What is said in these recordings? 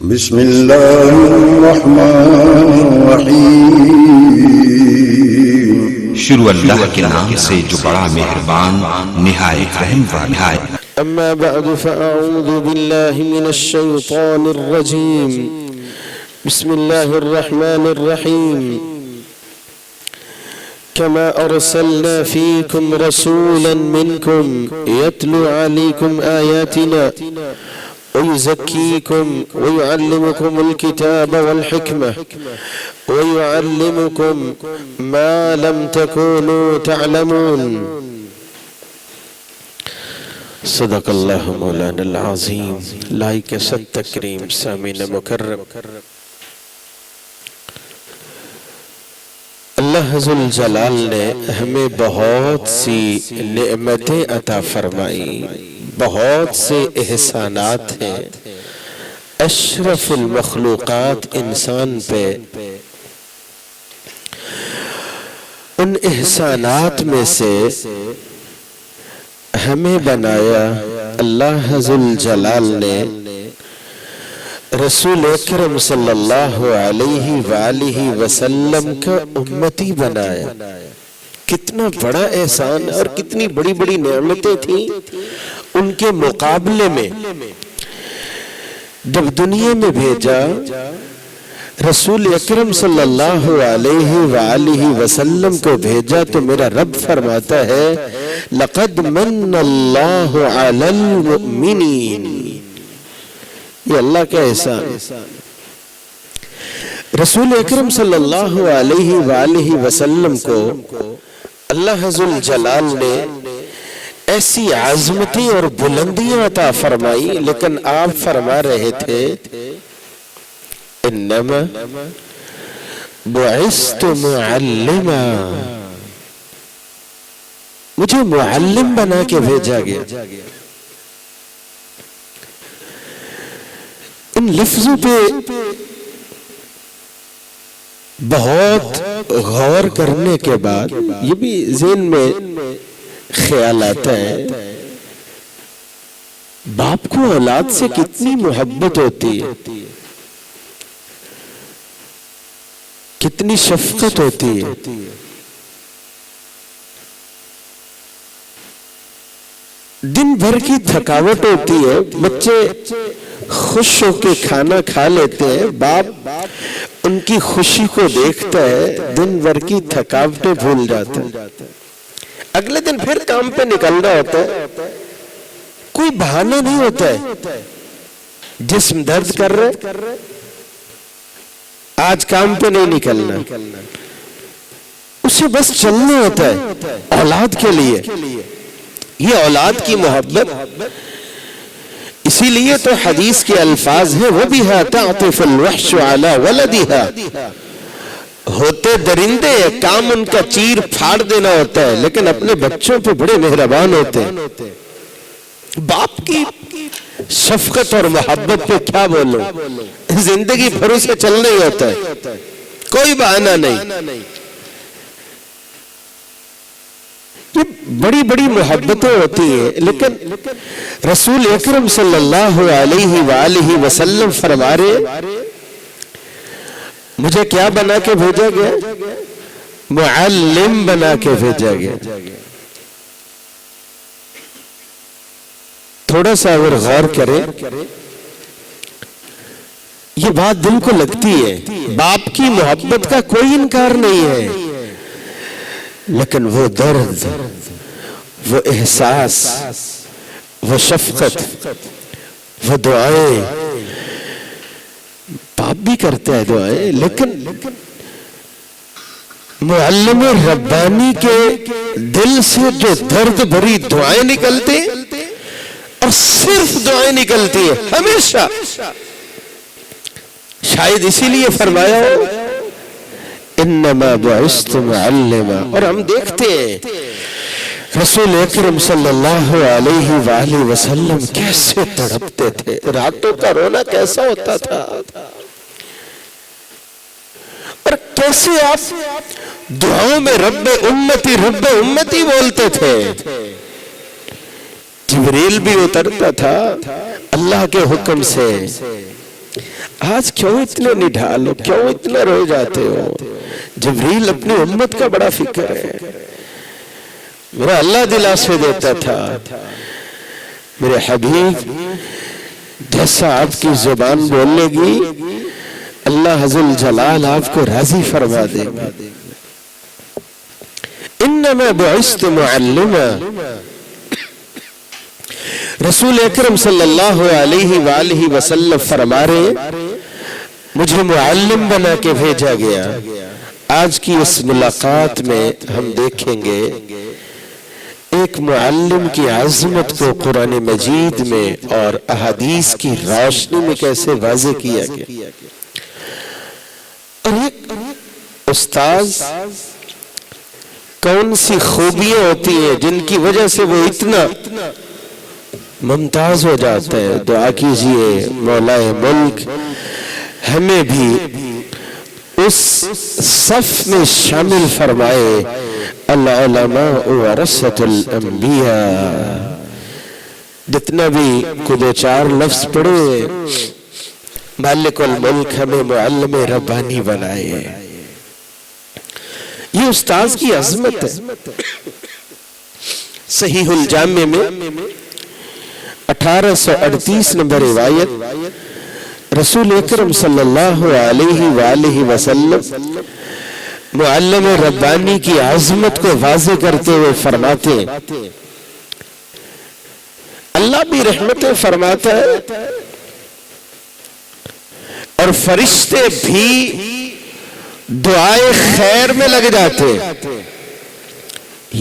بسم اللہ الرحمن الرحیم۔ شروع اللہ کے نام سے جو بڑا مہربان نہایت رحم والا ہے۔ اما بعد فاعوذ باللہ من الشیطان الرجیم، بسم اللہ الرحمن الرحیم۔ كما أرسلنا فيكم رسولا منكم يتلو عليكم آياتنا ويزكيكم ويعلمكم الكتاب والحكمة ويعلمكم ما لم تكونوا تعلمون صدق اللہ مولانا العظیم۔ لائک ست تکریم سامعین مکرم، اللہ ذوالجلال نے ہمیں بہت سی نعمتیں عطا فرمائی، بہت سے احسانات ہیں۔ اشرف المخلوقات انسان پہ ان احسانات میں سے ہمیں بنایا اللہ ذوالجلال نے رسول اکرم صلی اللہ علیہ وآلہ وسلم کا امتی بنایا۔ کتنا بڑا احسان اور کتنی بڑی بڑی نعمتیں تھیں ان کے مقابلے میں۔ جب دنیا میں بھیجا رسول اکرم صلی اللہ علیہ وآلہ وسلم کو بھیجا تو میرا رب فرماتا ہے لَقَدْ مَنَّ اللَّهُ عَلَى الْمُؤْمِنِينَ، یہ اللہ کا احسان۔ رسول اکرم صلی اللہ علیہ وآلہ وسلم کو اللہ ذوالجلال نے ایسی عظمتیں اور بلندیاں عطا فرمائی، لیکن آپ فرما رہے تھے انما بعثت معلما، مجھے معلم بنا کے بھیجا گیا۔ ان لفظوں پہ بہت غور کرنے کے بعد یہ بھی ذہن میں خیال آتا ہے باپ کو اولاد سے کتنی محبت ہوتی ہے، کتنی شفقت ہوتی ہے۔ دن بھر کی تھکاوٹ ہوتی ہے، بچے خوش ہو کے کھانا کھا لیتے ہیں، باپ ان کی خوشی کو دیکھتا ہے، دن بھر کی تھکاوٹیں بھول جاتا ہے۔ اگلے دن پھر کام پہ نکلنا ہوتا ہے، کوئی بہانہ نہیں ہوتا ہے۔ جسم درد کر رہے آج کام پہ نہیں نکلنا، اسے بس چلنا ہوتا ہے اولاد کے لیے۔ یہ اولاد کی محبت، اسی لیے تو حدیث کے الفاظ ہیں وَبِهَا تَعْطِفُ الْوَحْشُ عَلَى وَلَدِهَا، ہوتے درندے کام ان کا چیر پھاڑ دینا ہوتا ہے، لیکن اپنے بچوں پہ بڑے مہربان ہوتے ہیں۔ باپ کی شفقت اور محبت پہ کیا بولوں، زندگی بھر اسے چلنا ہی ہوتا ہے، کوئی بہانہ نہیں۔ یہ بڑی بڑی محبتیں ہوتی ہیں، لیکن رسول اکرم صلی اللہ علیہ وآلہ وسلم فرما رہے مجھے کیا بنا کے بھیجا گیا؟ معلم بنا کے بھیجا گیا۔ تھوڑا سا اگر غور کریں یہ بات دل کو لگتی ہے، باپ کی محبت کا کوئی انکار نہیں ہے، لیکن وہ درد، وہ احساس، وہ شفقت، وہ دعائیں، باپ بھی کرتا ہے دعائیں، لیکن معلم ربانی کے دل سے جو درد بھری دعائیں نکلتی اور صرف دعائیں نکلتی ہیں ہمیشہ، شاید اسی لیے فرمایا ہو انما بعثت معلما۔ اور ہم دیکھتے ہیں رسول اکرم صلی اللہ علیہ وآلہ وسلم کیسے تڑپتے تھے، راتوں کا رونا کیسا ہوتا تھا، اور کیسے آپ دعاؤں میں رب امتی بولتے تھے۔ جبریل بھی اترتا تھا اللہ کے حکم سے، آج کیوں اتنے نڈھال ہو، کیوں اتنا رو جاتے ہو؟ جبریل اپنی امت کا بڑا فکر ہے. میرا اللہ دلاسے دیتا تھا میرے حبیب جیسا آپ کی زبان بولنے گی اللہ عز الجلال آپ کو راضی فرما دے گا. انما بعثت معلما، رسول اکرم صلی اللہ علیہ وآلہ وسلم فرما رہے مجھے معلم بنا کے بھیجا گیا. آج کی اس ملاقات میں ہم دیکھیں گے ایک معلم کی عظمت کو قرآن مجید میں اور احادیث کی روشنی میں کیسے واضح کیا گیا. اور ایک استاذ کون سی خوبیاں ہوتی ہیں جن کی وجہ سے وہ اتنا ممتاز ہو جاتا ہے. دعا کیجئے مولا ملک ہمیں بھی اس صف میں شامل فرمائے. العلماء ورثۃ الانبیاء. جتنا بھی کو دو چار لفظ پڑھے مالک الملک ہمیں معلم ربانی بنائے. یہ استاذ کی عظمت ہے. صحیح الجامع میں 1838 نمبر روایت رسول اکرم صلی اللہ علیہ وآلہ وسلم معلم ربانی کی عظمت کو واضح کرتے ہوئے فرماتے ہیں اللہ بھی رحمتیں فرماتا ہے اور فرشتے بھی دعائے خیر میں لگ جاتے.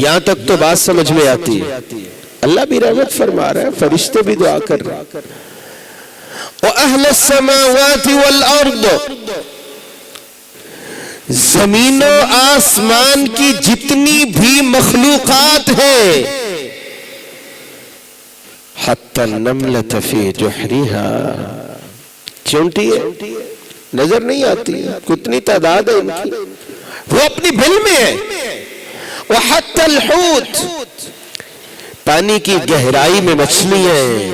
یہاں تک تو بات سمجھ میں آتی ہے. اللہ بھی رحمت فرما رہا ہے، فرشتے بھی دعا کر رہے ہیں. وَأَهْلَ السَّمَاوَاتِ وَالْأَرْضِ، زمین و آسمان کی جتنی بھی مخلوقات ہیں، حَتَّى النَّمْلَةَ فِي جُحْرِهَا، چونٹی ہے نظر نہیں آتی ہے، کتنی تعداد ہے ان کی، وہ اپنی بل میں ہے. وَحَتَّى الْحُوتِ، پانی کی گہرائی میں مچھلیاں ہیں،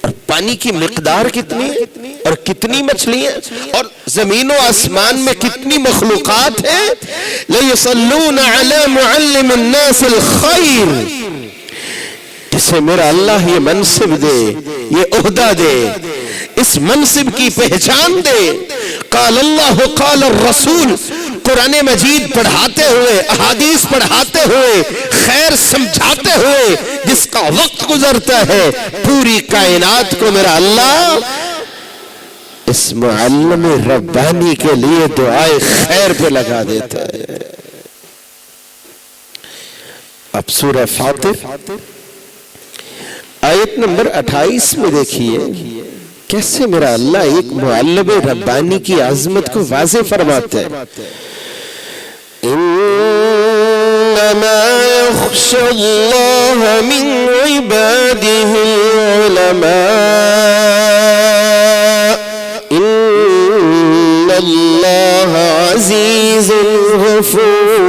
اور پانی کی مقدار کتنی ہے اور کتنی مچھلیاں اور زمین و آسمان میں کتنی مخلوقات ہیں. لَيُصَلُّونَ عَلَى مُعَلِّمِ النَّاسِ الْخَيْرِ، جسے میرا اللہ یہ منصب دے، یہ عہدہ دے، اس منصب کی پہچان دے. قال اللہ قال الرسول، قرآن مجید پڑھاتے ہوئے، احادیث پڑھاتے ہوئے، خیر سمجھاتے ہوئے جس کا وقت گزرتا ہے، پوری کائنات کو میرا اللہ اس معلم ربانی کے لیے دعائے خیر پہ لگا دیتا ہے. اب سورہ فاطر آیت نمبر 28 میں دیکھیے کیسے میرا اللہ ایک معلم ربانی کی عظمت کو واضح فرماتا ہے. انما يخشى الله من عباده العلماء ان الله عزيز غفور.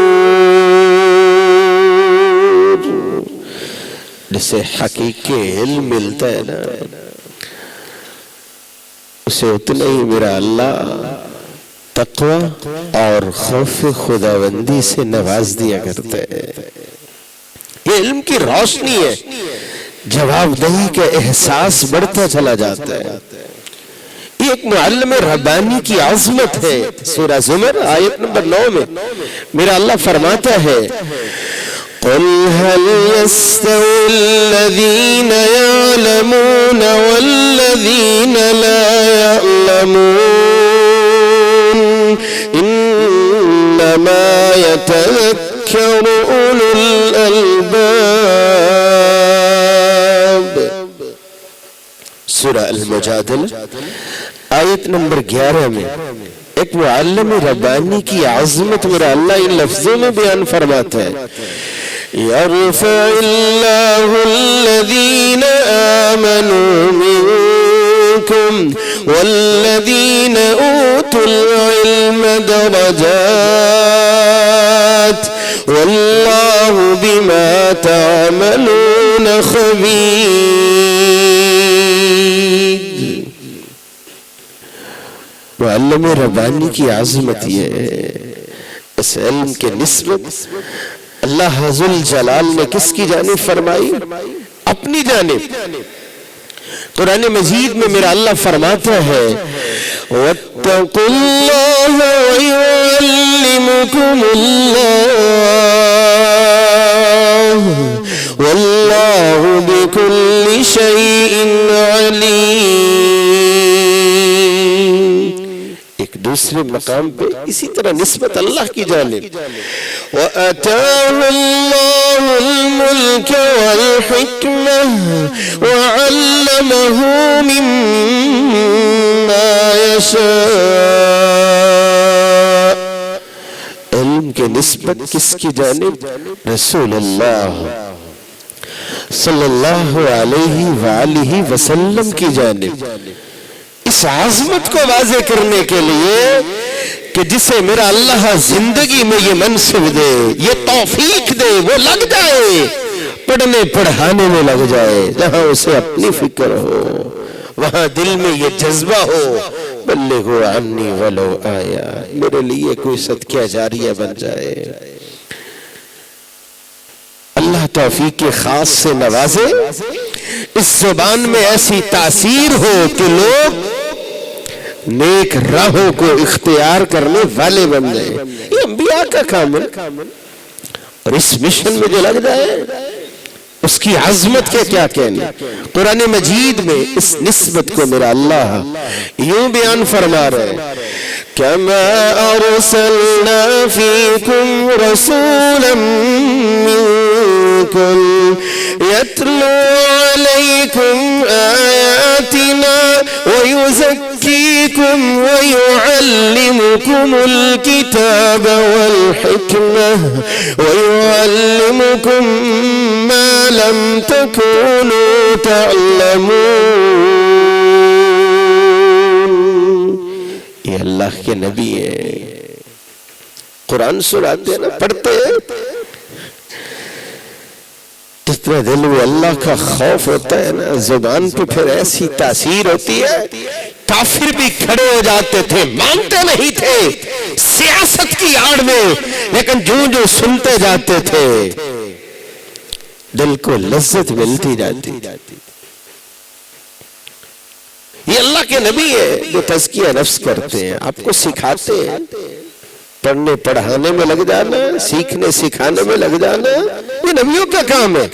جسے حقیقی علم ملتا ہے نا اسے اتنا ہی میرا اللہ تقوی اور خوف خداوندی سے نواز دیا کرتا ہے. یہ علم کی روشنی ہے، جواب دہی کا احساس بڑھتا چلا جاتا ہے. یہ ایک معلم ربانی کی عظمت ہے. سورہ زمر آیت نمبر 9 میں میرا اللہ فرماتا ہے قُلْ هَلْ يَسْتَوِي الَّذِينَ يَعْلَمُونَ وَالَّذِينَ لَا يَعْلَمُونَ إِنَّمَا يَتَذَكَّرُ أُولُو الْأَلْبَابِ. سورہ المجادلہ آیت نمبر 11 میں ایک معلم ربانی کی عظمت میرا اللہ ان لفظوں میں بیان فرماتا ہے يَرْفَعِ اللَّهُ الَّذِينَ آمَنُوا مِنكُمْ وَالَّذِينَ أُوتُوا الْعِلْمَ دَرَجَاتٍ وَاللَّهُ بِمَا تَعْمَلُونَ خَبِيرٌ. معلم ربانی کی عظمت یہ ہے، اس علم کے نسبت اللہ ذل جلال نے کس کی جانب فرمائی؟ اپنی جانب۔ قرآن مجید میں میرا اللہ فرماتا ہے وَاتَّقُوا اللَّهَ وَيُعَلِّمُكُمُ اللَّهُ وَاللَّهُ بِكُلِّ شَيْءٍ عَلِيمٌ۔ ایک دوسرے مقام پہ اسی طرح نسبت اللہ کی جانب، وَآتَاهُ اللَّهُ الْمُلْكَ وَالْحِكْمَةَ وَعَلَّمَهُ مِمَّا يَشَاءُ۔ علم کے نسبت کس کی جانب؟ رسول اللہ صلی اللہ علیہ وآلہ وسلم کی جانب۔ اس عظمت کو واضح کرنے کے لیے کہ جسے میرا اللہ زندگی میں یہ منصب دے، یہ توفیق دے، وہ لگ جائے، پڑھنے پڑھانے میں لگ جائے، جہاں اسے اپنی فکر ہو، وہاں دل میں یہ جذبہ ہو بلغوا عنی ولو آیا، میرے لیے کوئی صدقہ جاریہ بن جائے۔ اللہ توفیق خاص سے نوازے، اس زبان میں ایسی تاثیر ہو کہ لوگ نیک راہوں کو اختیار کرنے والے بن جائے۔ یہ انبیاء کا کام ہے، اور اس مشن میں جو لگ جائے اس کی عظمت کے کیا کہنے۔ قرآن مجید میں اس نسبت کو میرا اللہ یوں بیان فرما رہے ہیں كَمَا أَرْسَلْنَا فِيكُمْ رَسُولًا مِّنكُمْ يَتْلُو عَلَيْكُمْ آيَاتِنَا وَيُزَكِّيكُمْ وَيُعَلِّمُكُمُ الْكِتَابَ وَالْحِكْمَةَ وَيُعَلِّمُكُمْ مَا لَمْ تَكُونُوا تَعْلَمُونَ۔ یہ اللہ کے نبی ہے، قرآن سناتے ہیں نا، پڑھتے ہیں، جتنے دل میں اللہ کا خوف ہوتا ہے نا، زبان پہ پھر ایسی تاثیر ہوتی ہے۔ کافر بھی کھڑے ہو جاتے تھے، مانتے نہیں تھے سیاست کی آڑ میں، لیکن جو سنتے جاتے تھے دل کو لذت ملتی جاتی۔ یہ اللہ کے نبی ہے جو تزکیہ نفس کرتے ہیں، آپ کو سکھاتے ہیں۔ پڑھنے پڑھانے میں لگ جانا، سیکھنے سکھانے میں لگ جانا، یہ نبیوں کا کام ہے۔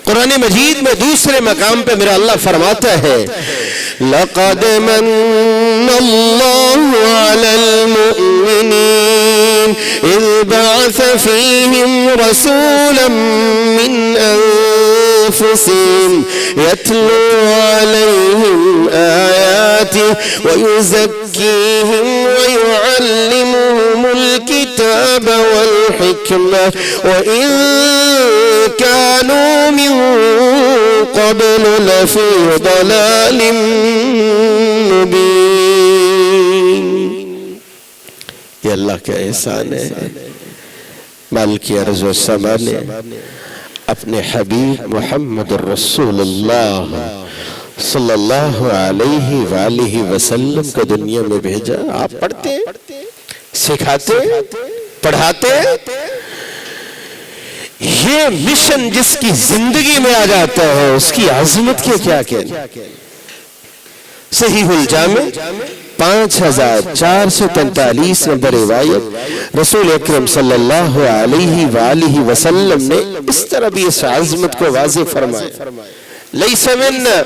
قرآن مجید میں دوسرے مقام پہ میرا اللہ فرماتا ہے لَقَدْ مَنَّ اللَّهُ عَلَى الْمُؤْمِنِينَ إِذْ بَعَثَ فِيهِمْ رَسُولًا مِّنْ أَنفُسِهِمْ يَتْلُو عَلَيْهِمْ آيَاتِهِ وَيُزَكِّيهِمْ وَيُعَلِّمُهُمُ الْكِتَابَ وَالْحِكْمَةَ وَإِن كَانُوا مِن قَبْلُ لَفِي ضَلَالٍ مُبِينٍ۔ یہ اللہ کا احسان ہے، مالک ارض و سما نے اپنے حبیب محمد الرسول اللہ صلی اللہ علیہ وآلہ وسلم کو دنیا میں بھیجا۔ آپ پڑھتے سکھاتے پڑھاتے، یہ مشن جس کی زندگی میں آ جاتا ہے اس کی عظمت کے کیا کہنا۔ صحیح الجامع 5443 نمبر روایت، رسول اکرم صلی اللہ علیہ وآلہ وسلم نے اس طرح بھی اس عظمت کو واضح فرمایا لَيْسَ مِنَّا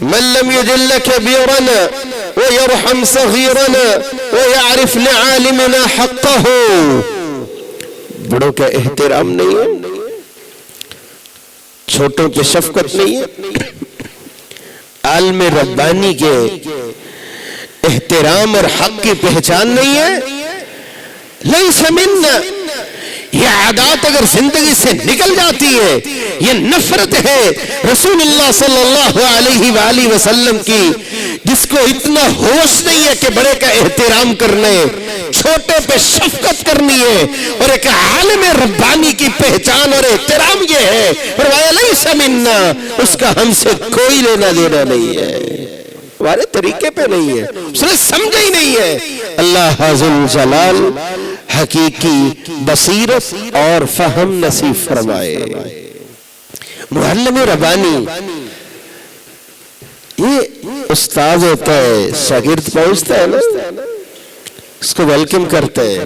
مَن لَّمْ يُجِلَّ كَبِيرَنَا وَيَرْحَمْ صَغِيرَنَا وَيَعْرِفْ لِعَالِمِنَا حَقَّهُ۔ بڑوں کا احترام نہیں ہے، چھوٹوں کی شفقت نہیں ہے، عالم ربانی کے احترام اور حق کی پہچان نہیں ہے۔ لَيْسَ مِنَّا، یہ عادات اگر زندگی سے نکل جاتی ہے، یہ نفرت ہے رسول اللہ صلی اللہ علیہ وآلہ وسلم کی، جس کو اتنا ہوش نہیں ہے کہ بڑے کا احترام کرنے، چھوٹے پہ شفقت کرنی ہے، اور ایک عالم ربانی کی پہچان اور احترام یہ ہے، فرمایا لَيْسَ مِنَّا، اس کا ہم سے کوئی لینا دینا نہیں ہے۔ ہمارے طریقے پہ نہیں ہے، اس نے سمجھا ہی نہیں ہے۔ اللہ ذل جلال حقیقی بصیرت اور فہم نصیب فرمائے۔ معلم ربانی یہ استاد ہوتا ہے، شاگرد پہنچتا ہے نا اس کو ویلکم کرتے ہیں،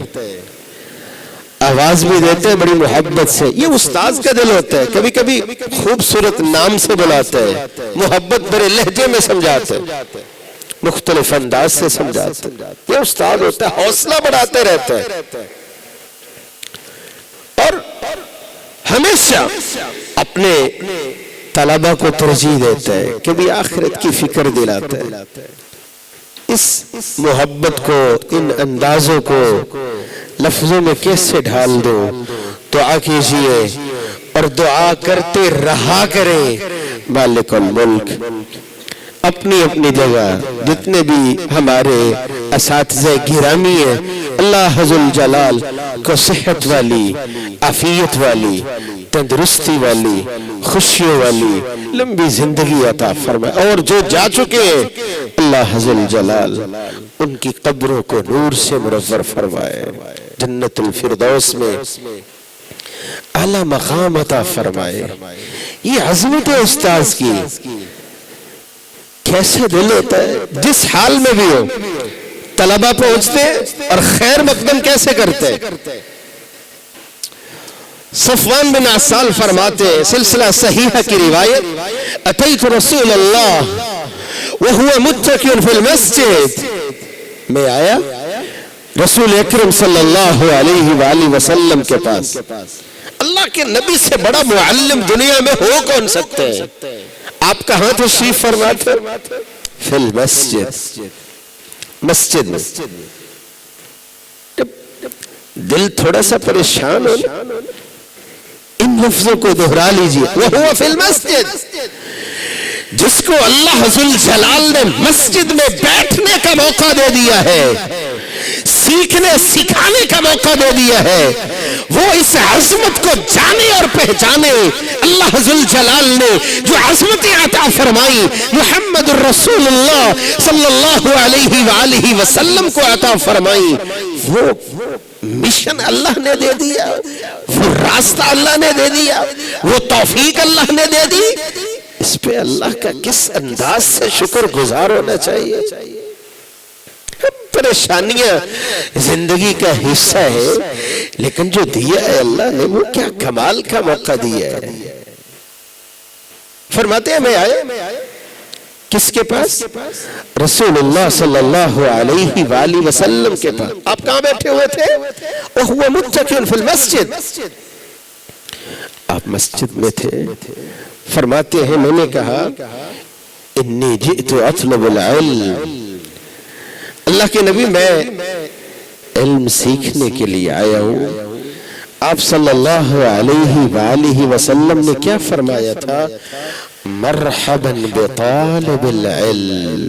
آواز بھی دیتے ہیں بڑی محبت سے، یہ استاد کا دل ہوتا ہے۔ کبھی کبھی خوبصورت نام سے بلاتے ہیں، محبت بھرے لہجے میں سمجھاتے ہیں، مختلف انداز سے سمجھاتے ہیں، یہ استاد ہوتا ہے، حوصلہ بڑھاتے رہتے ہیں اور ہمیشہ اپنے طلبہ کو ترجیح دیتا ہے، کبھی آخرت کی فکر دلاتا ہے۔ اس محبت کو، ان اندازوں کو لفظوں میں کیسے ڈھال دو؟ دعا کیجئے اور دعا کرتے رہا کریں۔ مالک الملک اپنی اپنی جگہ جتنے بھی ہمارے اساتذہ گرامی ہیں، اللہ ذل جلال کو صحت والی، عافیت والی، تندرستی والی، خوشیوں والی لمبی زندگی عطا فرمائے، اور جو جا چکے ہیں اللہ ذل جلال ان کی قبروں کو نور سے منور فرمائے، جنت الفردوس میں اعلی مقام عطا فرمائے۔ یہ عظمت ہے استاذ کی، کیسے دل ہوتا ہے جس حال میں بھی ہو، طلبہ پہنچتے اور خیر مقدم کیسے کرتے۔ صفوان بن عسال فرماتے ہیں، سلسلہ صحیحہ کی روایت، اتیت رسول اللہ وہو متکی فی المسجد، میں آیا رسول اکرم صلی اللہ علیہ وآلہ وسلم کے پاس۔ اللہ کے نبی سے بڑا معلم دنیا میں ہو کون سکتے ہیں؟ آپ کہاں تشریف فرماتے؟ فی المسجد، مسجد میں۔ دل تھوڑا سا پریشان ہو، ان لفظوں کو دہرا لیجئے، وہو فی المسجد، جس کو اللہ ذل جلال نے مسجد میں بیٹھنے کا موقع دے دیا ہے، سیکھنے سکھانے کا موقع دے دیا ہے، وہ اس عظمت کو جانے اور پہچانے۔ اللہ ذل جلال نے جو عظمتیں عطا فرمائی محمد الرسول اللہ صلی اللہ علیہ وآلہ وسلم کو عطا فرمائی، وہ مشن اللہ نے دے دیا، وہ راستہ اللہ نے دے دیا، وہ توفیق اللہ نے دے دی۔ اس پہ اللہ کا کس انداز سے شکر گزار ہونا چاہیے۔ پریشانیاں زندگی کا حصہ ہے، لیکن جو دیا ہے اللہ نے وہ کیا کمال کا موقع دیا ہے۔ فرماتے ہیں میں آئے کس کے پاس؟ رسول اللہ صلی اللہ علیہ وآلہ وسلم کے پاس۔ آپ کہاں بیٹھے ہوئے تھے؟ وَهُوَ مُتَّكِئٌ فِي الْمَسْجِدِ، آپ مسجد میں تھے۔ فرماتے ہیں میں نے کہا انی جئت اطلب العلم، اللہ کے نبی میں علم سیکھنے کے لیے آیا ہوں۔ آپ صلی اللہ علیہ وآلہ وسلم نے کیا فرمایا تھا؟ مرحبا بطالب العلم،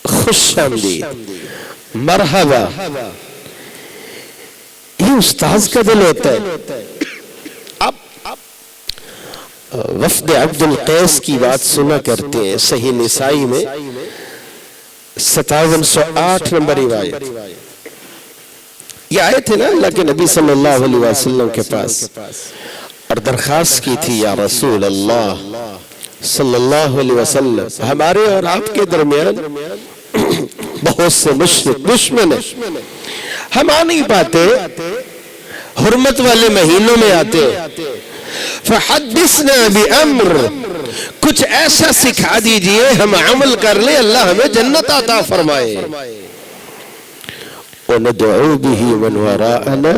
خوش آمدید، مرحبا۔ یہ استاذ کا دل ہوتا ہے۔ وفد عبد القیس کی بات سنا کرتے ہیں، صحیح نسائی میں 5708 نمبر روایت۔ یہ آئے تھے نا اللہ کے نبی صلی اللہ علیہ وسلم کے پاس اور درخواست کی تھی، یا رسول اللہ صلی اللہ علیہ وسلم، ہمارے اور آپ کے درمیان بہت سے مشرک دشمن ہیں، ہم آ نہیں پاتے، حرمت والے مہینوں میں آتے، فحدثنا بأمر، کچھ ایسا سکھا دیجئے ہم عمل کر لیں، اللہ ہمیں جنت عطا فرمائے۔ وَنَدْعُو بِهِ مَنْ وَرَاءَنَا،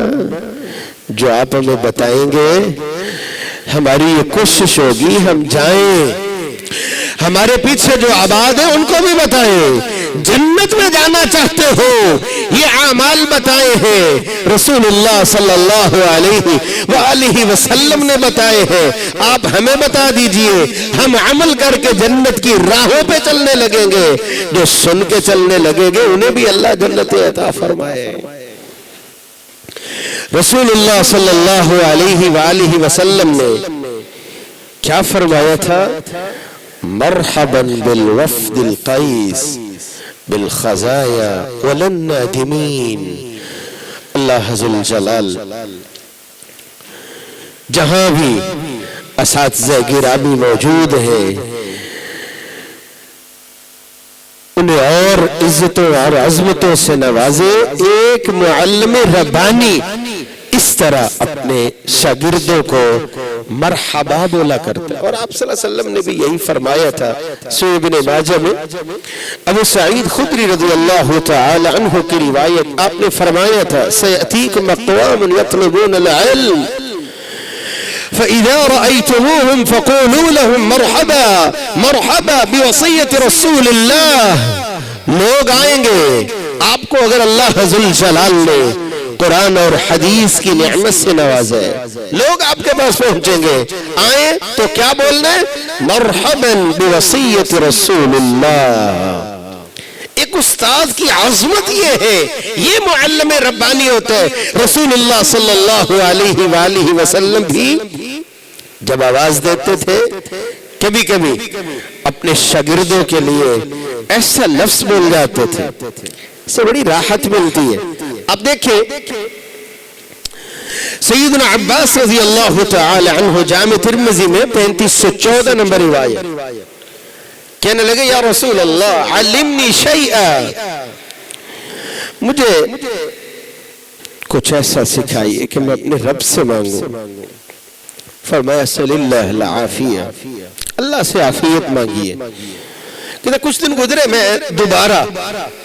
جو آپ ہمیں بتائیں گے ہماری یہ کوشش ہوگی ہم جائیں، ہمارے پیچھے جو آباد ہیں ان کو بھی بتائیں۔ جنت میں جانا چاہتے ہو یہ اعمال بتائے ہیں، رسول اللہ صلی اللہ علیہ وآلہ وسلم نے بتائے ہیں، آپ ہمیں بتا دیجئے، ہم عمل کر کے جنت کی راہوں پہ چلنے لگیں گے۔ جو سن کے چلنے لگیں گے انہیں بھی اللہ جنت عطا فرمائے۔ رسول اللہ صلی اللہ علیہ وآلہ وسلم نے کیا فرمایا تھا؟ مرحبا بالوفد القیس بالخزایا ولن نادمین. اللہ ذل جلال جہاں بھی اساتذہ گرامی موجود ہیں انہیں اور عزتوں اور عظمتوں سے نوازے. ایک معلم ربانی اس طرح اپنے شاگردوں کو مرحبا بولا کرتا ہے. اور آپ صلی اللہ علیہ وسلم نے بھی یہی فرمایا تھا. سنن ابن ماجہ میں ابو سعید خدری رضی اللہ تعالی عنہ کی روایت آپ نے فرمایا تھا سیأتیکم اقوام یطلبون العلم فإذا رأيتموهم فقولوا لهم مرحبا مرحبا بوصية رسول اللہ. لوگ آئیں گے آپ کو اگر اللہ ذل جلال نے قرآن اور حدیث کی نعمت سے نوازے, لوگ آپ کے پاس پہنچیں گے, آئیں تو کیا بولنا ہے؟ مرحبا بوصیت رسول اللہ. ایک استاد کی عظمت یہ ہے, یہ معلم ربانی ہوتا ہے. رسول اللہ صلی اللہ علیہ وآلہ وسلم بھی جب آواز دیتے تھے کبھی کبھی اپنے شاگردوں کے لیے ایسا لفظ بول جاتے تھے, اس سے بڑی راحت ملتی ہے. اب دیکھیں سیدنا عباس رضی اللہ تعالی عنہ جامع ترمذی میں 3514 نمبر روایت کہنے لگے یا رسول اللہ علمنی شیئا, مجھے کچھ ایسا سکھائیے کہ میں اپنے رب سے مانگوں. فرمایا صلی اللہ العافیہ, اللہ سے عافیت مانگیے. کہ کچھ دن گزرے میں دوبارہ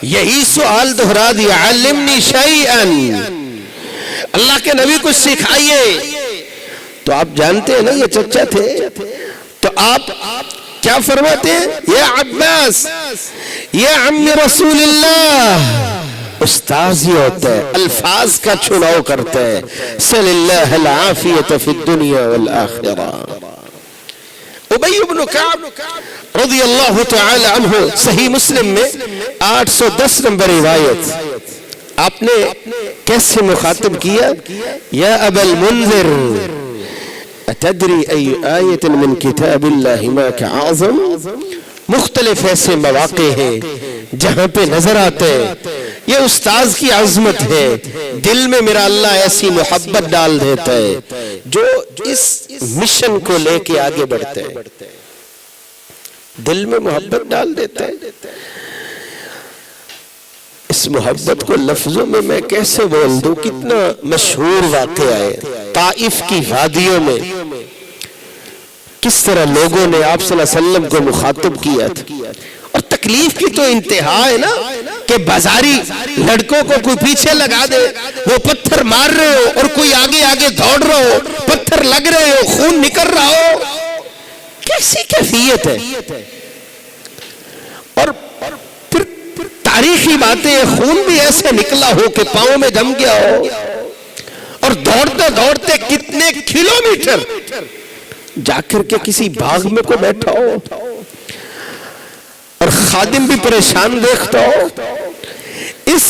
یہی سوال دہرا دیا علمنی شیئا, اللہ کے نبی کچھ سکھائیے. تو آپ جانتے ہیں نا یہ چچا تھے, تو آپ کیا فرماتے ہیں؟ یا عباس یا عم رسول اللہ. استاذ یہ ہوتا ہے الفاظ کا چناؤ کرتا ہے. صلی اللہ العافیت فی الدنیا والآخرہ. ابی بن کعب رضی اللہ تعالی عنہ صحیح مسلم میں 810 نمبر روایت آپ نے کیسے مخاطب کیا؟ یا ابا المنذر اتدری ای آیت من کتاب اللہ ما کا اعظم. مختلف ایسے مواقع ہیں جہاں پہ نظر آتے ہیں یہ استاذ کی عظمت ہے. دل میں میرا اللہ ایسی محبت ڈال دیتا ہے جو اس مشن کو لے کے آگے بڑھتے ہیں, دل میں محبت ڈال دیتا ہے. اس محبت کو لفظوں میں کیسے بول دوں؟ کتنا مشہور واقعہ ہے. طائف کی وادیوں میں کس طرح لوگوں نے آپ صلی اللہ علیہ وسلم کو مخاطب کیا تھا. اور تکلیف کی تو انتہا ہے نا کہ بازاری لڑکوں کو کوئی پیچھے لگا دے, وہ پتھر مار رہے ہو اور کوئی آگے آگے دوڑ رہا ہو, پتھر لگ رہے ہو, خون نکل رہا ہو. کیسی کیفیت ہے. اور پھر تاریخی باتیں, خون بھی ایسے نکلا ہو کہ پاؤں میں جم گیا ہو, اور دوڑتے دوڑتے کتنے کلومیٹر جا کر کے کسی باغ میں کوئی بیٹھا ہو, اور خادم بھی پریشان دیکھتا ہو. اس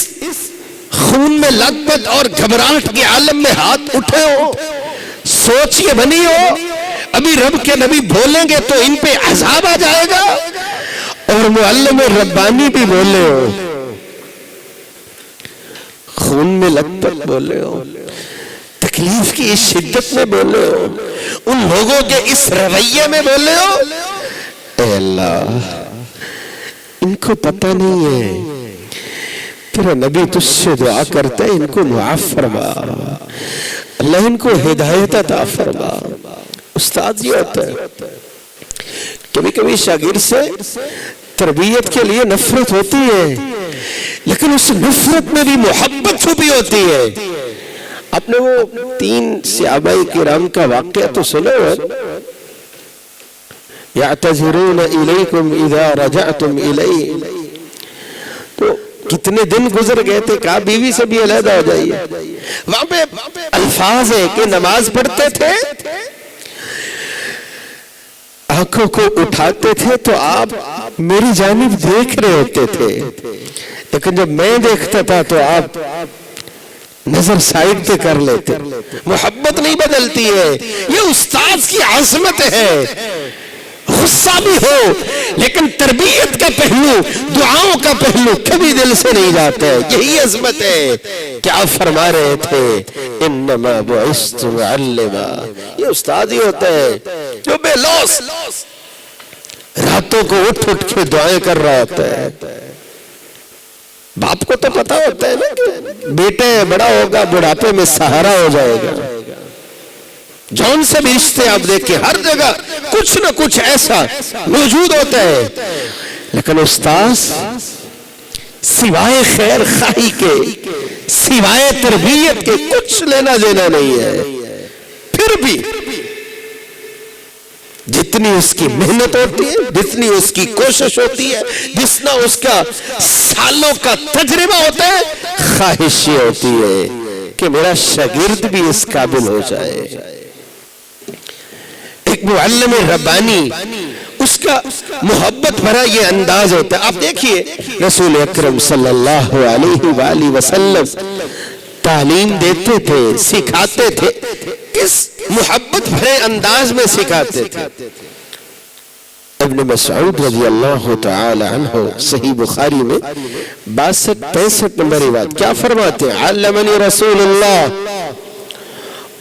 خون میں لت پت اور گھبراہٹ کے عالم میں ہاتھ اٹھے ہو, سوچ یہ بنی ہو ابھی رب کے نبی بولیں گے تو ان پہ عذاب آ جائے گا, اور معلم ربانی بھی بولے ہو, خون میں لت پت بولے ہو, تکلیف کی اس شدت میں بولے ہو, ان لوگوں کے اس رویے میں بولے ہو. اے اللہ ان کو پتہ نہیں ہے تیرا نبی تجھ سے دعا کرتا ہے ان کو معاف فرما, اللہ ان کو ہدایت عطا فرما. استاد یہ ہوتا ہے. کبھی کبھی شاگرد سے تربیت کے لیے نفرت ہوتی ہے, لیکن اس نفرت میں بھی محبت چھپی ہوتی ہے. آپ نے وہ 3 صحابہ کرام کا واقعہ تو سنو ہے, یعتذرون الیکم اذا رجعتم الی. تو کتنے دن گزر گئے تھے, کہا بیوی سے بھی علیحدہ ہو جائیے. وہاں پہ الفاظ ہے کہ نماز پڑھتے تھے, آنکھوں کو اٹھاتے تھے تو آپ میری جانب دیکھ رہے ہوتے تھے, لیکن جب میں دیکھتا تھا تو آپ نظر سائڈ پہ کر لیتے. محبت نہیں بدلتی ہے, یہ استاذ کی عظمت ہے. غصہ بھی ہو لیکن تربیت کا پہلو، دعاؤں کا پہلو کبھی دل سے نہیں جاتا ہے. یہی عظمت ہے. کیا فرما رہے تھے؟ انما بعثت معلما. یہ استاد ہی ہوتا ہے جو بے لوث راتوں کو اٹھ اٹھ کے دعائیں کر رہا ہوتا ہے. باپ کو تو پتا ہوتا ہے نا کہ بیٹے بڑا ہوگا بڑھاپے میں سہارا ہو جائے گا. جون سے بھی رشتے آپ دیکھیں ہر جگہ کچھ نہ کچھ ایسا موجود ہوتا ہے، لیکن استاذ سوائے خیر خواہی کے، سوائے تربیت کے کچھ لینا دینا نہیں ہے. پھر بھی جتنی اس کی محنت ہوتی ہے، جتنی اس کی کوشش ہوتی ہے، جتنا اس کا سالوں کا تجربہ ہوتا ہے، خواہش یہ ہوتی ہے کہ میرا شاگرد بھی اس قابل ہو جائے. ایک معلم ربانی اس کا محبت بھرا یہ انداز ہوتا ہے. آپ دیکھیے رسول اکرم صلی اللہ علیہ وآلہ وسلم تعلیم دیتے تھے، سکھاتے تھے، کس محبت بھرے انداز میں سکھاتے تھے. ابن مسعود رضی اللہ تعالی عنہ صحیح بخاری میں 62-65 نمبر روایت کیا فرماتے ہیں؟ علمنی رسول اللہ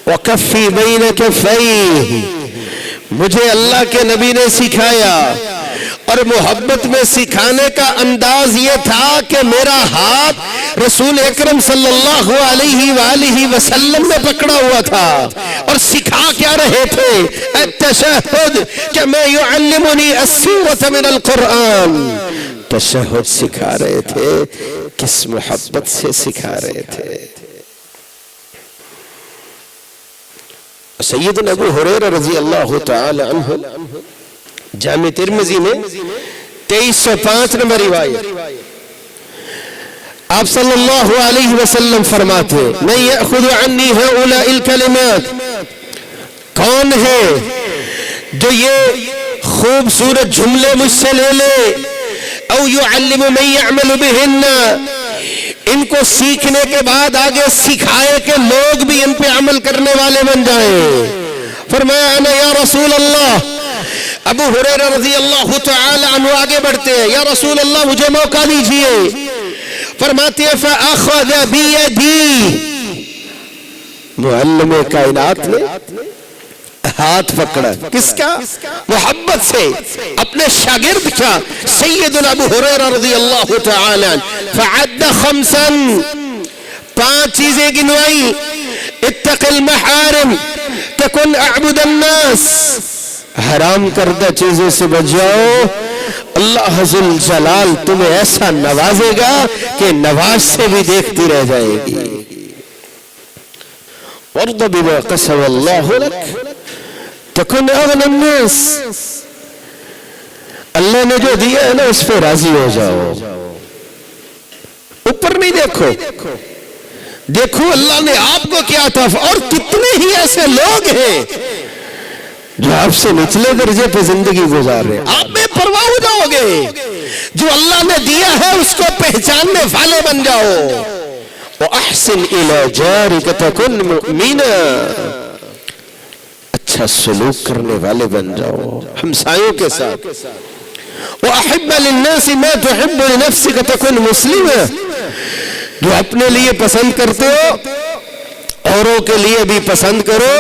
وکفی بین کفیہ. مجھے اللہ کے نبی نے سکھایا اور محبت میں سکھانے کا انداز یہ تھا کہ میرا ہاتھ رسول اکرم صلی اللہ علیہ وآلہ وسلم نے پکڑا ہوا تھا اور سکھا کیا رہے تھے؟ التشہد کہ میں یعلمنی السورة من القرآن. تشہد سکھا رہے تھے. کس محبت سے سکھا رہے تھے؟ سیدنا ابو ہریرہ رضی اللہ تعالی عنہ جامع ترمذی میں 2305 نمبر روایت آپ صلی اللہ علیہ وسلم فرماتے ہیں من یأخذ عنی هؤلاء الکلمات. کون ہے جو یہ خوبصورت جملے مجھ سے لے لے؟ او یعلم من یعمل بہن. ان کو سیکھنے کے بعد آگے سکھائے کہ لوگ بھی ان پہ عمل کرنے والے بن جائیں. فرمایا انا یا رسول اللہ. ابو ہریرہ رضی اللہ تعالی عنہ آگے بڑھتے ہیں، یا رسول اللہ مجھے موقع دیجئے. فرماتے ہیں فأخذ بیدی. معلم کائنات نے ہاتھ پکڑا. کس کا؟ محبت سے اپنے شاگرد کا. سیدنا ابو ہریرہ رضی اللہ تعالی عنہ فعد خمسا. 5 چیزیں گنوائی. اتق المحارم تکن اعبد الناس. حرام کردہ چیزوں سے بچ جاؤ، اللہ ذل جلال تمہیں ایسا نوازے گا کہ نواز سے بھی دیکھتی رہ جائے گی. وارض بما قسم اللہ لک تکن اغنى الناس. اللہ نے جو دیا ہے نا اس پہ راضی ہو جاؤ. اوپر نہیں دیکھو، دیکھو اللہ نے آپ کو کیا عطا. اور کتنے ہی ایسے لوگ ہیں جو آپ سے نچلے درجے پہ زندگی گزار رہے ہیں. آپ بے پرواہ ہو جاؤ گے. جو اللہ نے دیا ہے اس کو پہچاننے والے بن جاؤ. وَأَحْسِنْ إِلَى جَارِكَ تَكُنْ مُؤْمِنًا. اچھا سلوک کرنے والے بن جاؤ ہمسایوں کے ساتھ. وَأَحِبَّ لِلنَّاسِ مَا تُحِبُّ لِنَفْسِكَ تَكُنْ مُسْلِمًا. جو اپنے لیے پسند کرتے ہو اوروں کے لیے بھی پسند کرو.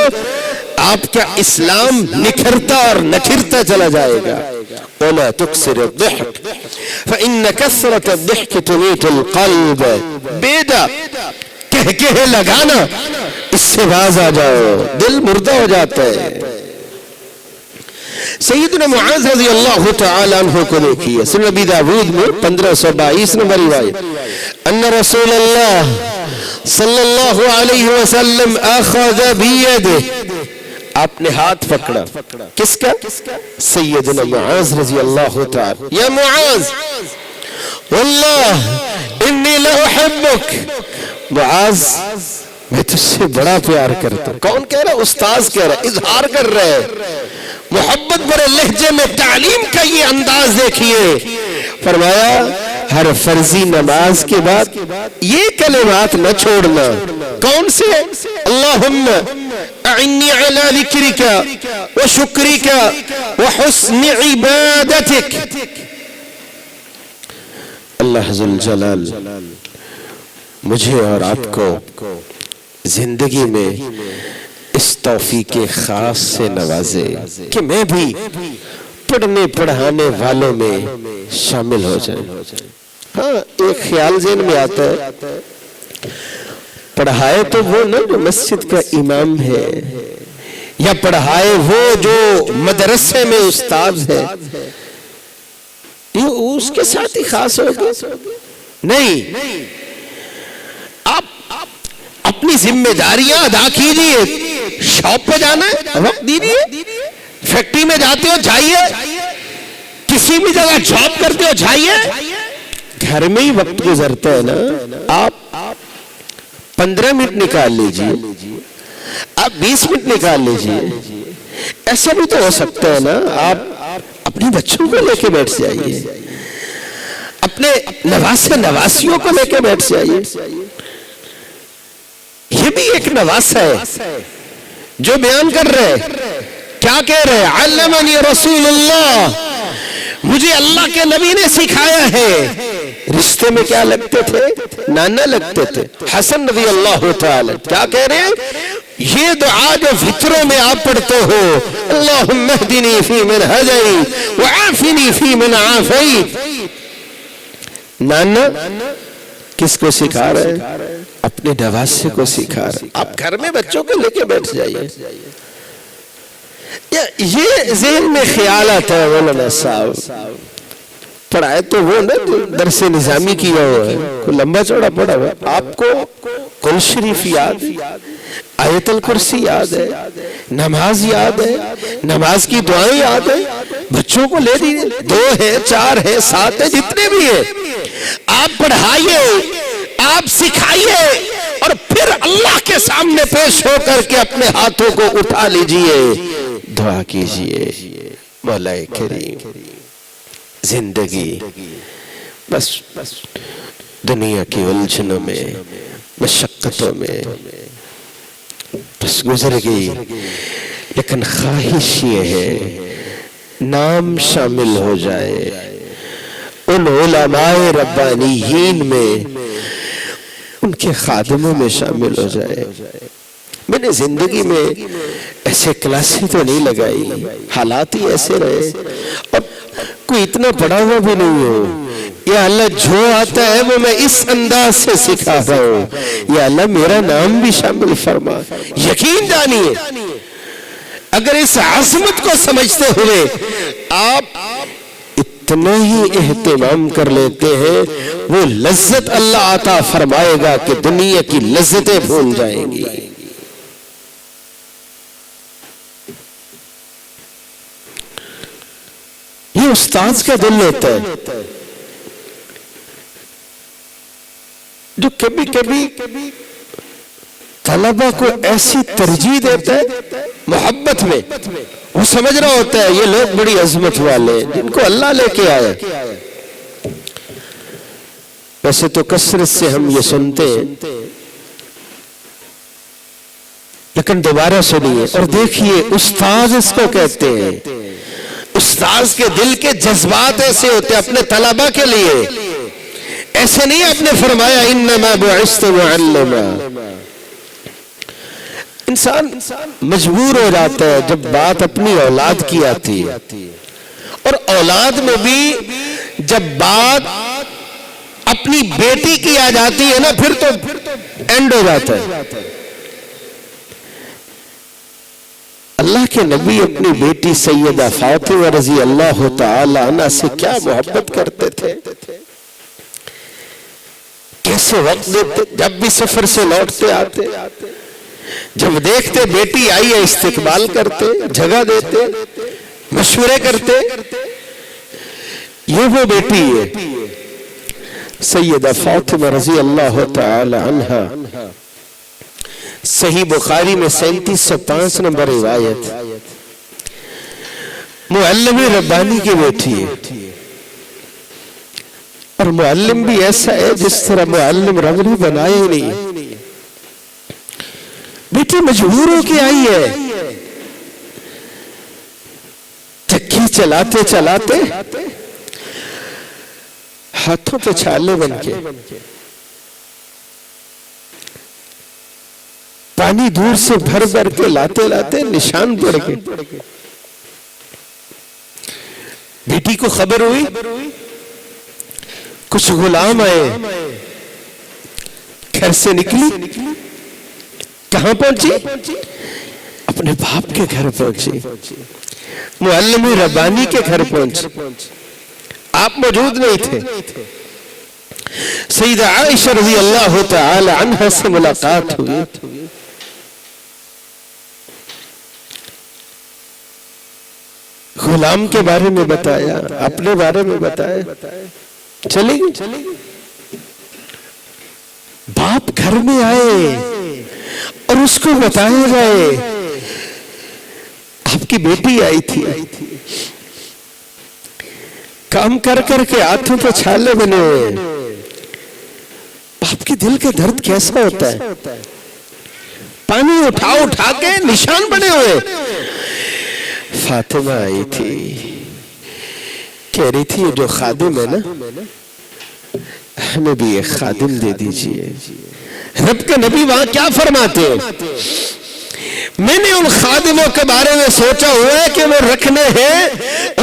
آپ کا اسلام نکھرتا اور نکھرتا چلا جائے گا. وَلَا تُكْسِرِ الضِّحْكِ فَإِنَّ كَثْرَةَ الضِّحْكِ تُمِيتُ الْقَلْبَ. بیدہ کہہ لگانا اس سے باز آ جاؤ، دل مردہ ہو جاتا ہے. سیدنا معاذ رضی اللہ تعالی عنہ کو دیکھیے سنن ابی داود میں 1522 نمبر روایت ان رسول اللہ صلی اللہ علیہ وسلم اخذ بیدہ. آپ نے ہاتھ پکڑا. کس کا؟ سیدنا معاذ رضی اللہ تعالی. یا معاذ واللہ انی لأحبک. معاذ میں تجھ سے بڑا پیار کرتا ہوں. کون کہہ رہا؟ استاذ کہہ رہا، اظہار کر رہے. محبت بڑے لہجے میں تعلیم کا یہ انداز دیکھیے. فرمایا ہر فرضی نماز کے بعد یہ کلمات نہ چھوڑنا. کون سے؟ اللہم اعنی علی ذکرک وشکرک وحسن عبادتک۔ اللہ ذوالجلال مجھے اور آپ کو زندگی میں اس توفیق خاص سے نوازے کہ میں بھی پڑھنے پڑھانے والوں میں شامل ہو جائیں۔ ہاں ایک خیال ذہن میں آتا ہے، پڑھائے تو وہ نا جو مسجد کا امام ہے، یا پڑھائے وہ جو مدرسے میں استاد ہے، یہ اس کے ساتھ ہی خاص ہوگا؟ نہیں، آپ اپنی ذمہ داریاں ادا کیجیے۔ شاپ پہ جانا ہے وقت دیجیے، فیکٹری میں جاتے ہو جائیے، کسی بھی جگہ جاب کرتے ہو جائیے، گھر میں ہی وقت گزرتا ہے نا، آپ 15 منٹ نکال لیجیے، آپ 20 منٹ نکال لیجیے۔ ایسا بھی تو ہو سکتا ہے نا، آپ اپنی بچوں کو لے کے بیٹھ جائیے، اپنے نواسے نواسیوں کو لے کے بیٹھ جائیے۔ یہ بھی ایک نواسہ ہے جو بیان کر رہے، کیا کہہ رہے؟ علمنی رسول اللہ، مجھے اللہ کے نبی نے سکھایا ہے۔ رشتے میں کیا لگتے تھے؟ نانا لگتے تھے۔ حسن رضی اللہ تعالی کیا کہہ رہے ہیں؟ یہ دعا جو فطروں میں آپ پڑھتے ہو، اللہم اہدنی فی من ہدیت وعافنی فی من عافیت، نانا کس کو سکھا رہے ہیں؟ اپنے نواسے کو سکھا رہے ہیں۔ آپ گھر میں بچوں کو لے کے بیٹھ جائیے۔ یہ ذہن میں خیال آتا ہے مولانا صاحب، پڑھائے تو وہ نا درس نظامی کیا ہوا ہے، کوئی لمبا چوڑا پڑھا ہوا ہے، آپ کو قرآن شریف یاد ہے، آیت الکرسی یاد ہے، نماز یاد ہے، نماز کی دعائیں یاد ہے، بچوں کو لے دیجیے، 2 ہے 4 ہے 7 ہے جتنے بھی ہیں، آپ پڑھائیے، آپ سکھائیے، اور پھر اللہ کے سامنے پیش ہو کر کے اپنے ہاتھوں کو اٹھا لیجئے، دعا کیجئے، مولا کریم زندگی بس دنیا کی الجھنوں میں مشقتوں میں بس گزر گئی، لیکن خواہش یہ ہے نام شامل ہو جائے ان علماء ربانیین میں، ان کے خادموں میں شامل ہو جائے۔ میں نے زندگی میں ایسے کلاسیں تو نہیں لگائی، حالات ہی ایسے رہے، اور کوئی اتنا پڑھا ہوا بھی نہیں ہو۔ یا اللہ جو آتا ہے وہ میں اس انداز سے سکھا رہا ہوں، یا اللہ میرا نام بھی شامل فرما۔ یقین جانیے اگر اس عظمت کو سمجھتے ہوئے آپ اتنا ہی اہتمام کر لیتے ہیں، وہ لذت اللہ عطا فرمائے گا کہ دنیا کی لذتیں بھول جائیں گی۔ یہ استاذ کا دل ہوتا ہے جو کبھی کبھی طلبہ کو ایسی ترجیح دیتا ہے محبت میں، وہ سمجھ رہا ہوتا ہے یہ لوگ بڑی عظمت والے جن کو اللہ لے کے آیا۔ ویسے تو کثرت سے ہم یہ سنتے ہیں، لیکن دوبارہ سنیے اور دیکھیے استاذ اس کو کہتے ہیں۔ استاذ کے دل کے جذبات ایسے ہوتے ہیں اپنے طلبہ کے لیے، ایسے نہیں آپ نے فرمایا انما بعثت معلما۔ انسان مجبور ہو جاتا ہے جب بات اپنی اولاد کی آتی ہے، اور اولاد میں بھی جب بات اپنی بیٹی کی آ جاتی ہے نا پھر تو اینڈ ہو جاتا ہے۔ اللہ کے نبی اپنی بیٹی سیدہ فاطمہ رضی اللہ تعالی عنہ سے کیا محبت کرتے تھے، کیسے وقت دیتے، جب بھی سفر سے لوٹتے آتے، جب دیکھتے بیٹی آئی ہے استقبال کرتے، جگہ دیتے، مشورے کرتے۔ یہ وہ بیٹی ہے سیدہ فاطمہ رضی اللہ تعالی عنہ۔ صحیح بخاری میں 3705 نمبر روایت، معلم ربانی کی بیٹی ہے، اور معلم بھی ایسا ہے جس طرح معلم رب نے بنائے ہی نہیں، بیٹی مجبور ہو کے آئی ہے، چکی چلاتے چلاتے ہاتھوں پہ چھالے بن کے پانی دور سے بھر بھر کے لاتے لاتے نشان پڑ گئے. بیٹی کو خبر ہوئی، کچھ غلام آئے، گھر سے نکلی، کہاں پہنچی؟ اپنے باپ کے گھر پہنچی، معلم ربانی کے گھر پہنچی. آپ موجود نہیں تھے. سیدہ عائشہ رضی اللہ تعالی عنہ سے ملاقات ہوئی. غلام کے بارے میں بتایا، اپنے بارے میں بتایا، چلی گئی. باپ گھر میں آئے اور اس کو بتایا جائے آپ کی بیٹی آئی تھی. کام کر کر کے ہاتھوں پہ چھالے بنے ہوئے. باپ کے دل کا درد کیسا ہوتا ہے؟ پانی اٹھا اٹھا کے نشان بنے ہوئے. فاطمہ آئی تھی، کہہ رہی تھی جو خادم ہے نا، ہمیں بھی ایک خادم دے دیجئے. رب کے نبی وہاں کیا فرماتے ہیں؟ میں نے ان خادموں کے بارے میں سوچا ہوا ہے کہ وہ رکھنے ہیں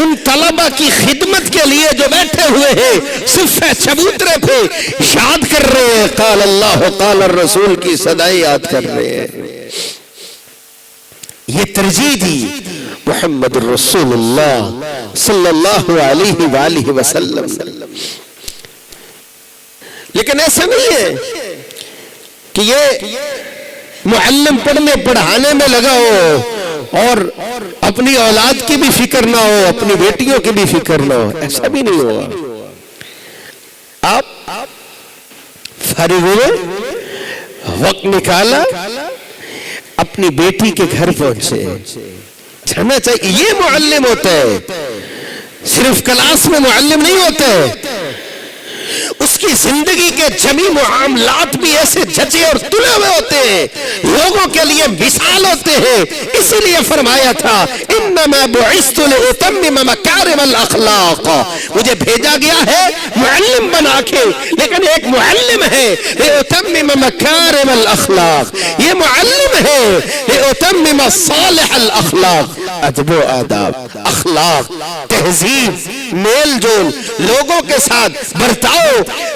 ان طلبہ کی خدمت کے لیے جو بیٹھے ہوئے ہیں صفحہ چبوترے پہ یاد کر رہے ہیں قال اللہ قال الرسول کی صدائیں یاد کر رہے ہیں. یہ ترجیح دی محمد رسول اللہ صلی اللہ علیہ وآلہ وسلم. لیکن ایسا نہیں ہے کہ یہ معلم پڑھنے پڑھانے میں لگا ہو اور اپنی اولاد کی بھی فکر نہ ہو، اپنی بیٹیوں کی بھی فکر نہ ہو. ایسا بھی نہیں ہوا. آپ فارغ ہوئے، وقت نکالا، اپنی بیٹی کے گھر پہنچے. جانا چاہیے. یہ معلم ہوتا ہے، صرف کلاس میں معلم نہیں ہوتا ہے. اس کی زندگی کے جمی معاملات بھی ایسے جچے اور تلے ہوئے ہوتے ہیں، لوگوں کے لیے مثال ہوتے ہیں. اسی لیے فرمایا تھا انما بعثت لاتمم مکارم الاخلاق، مجھے بھیجا گیا ہے معلم بنا کے. لیکن ایک معلم ہے لاتمم مکارم الاخلاق، یہ معلم ہے لاتمم صالح الاخلاق، ادب و آداب، اخلاق، تہذیب، میل جول، لوگوں کے ساتھ برتاؤ،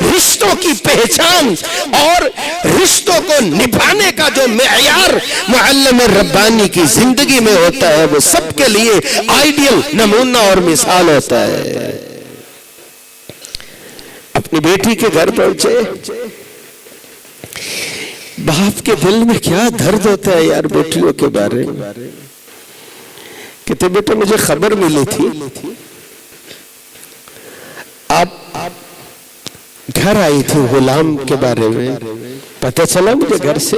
رشتوں کی پہچان اور رشتوں کو نبھانے کا جو معیار معلم ربانی کی زندگی میں ہوتا ہے وہ سب کے لیے آئیڈیل نمونہ اور مثال ہوتا ہے. اپنی بیٹی کے گھر پہنچے. باپ کے دل میں کیا درد ہوتا ہے یار بیٹیوں کے بارے میں. کہتے بیٹا مجھے خبر ملی تھی آپ گھر آئی تھی غلام کے بارے میں، پتہ چلا مجھے گھر سے.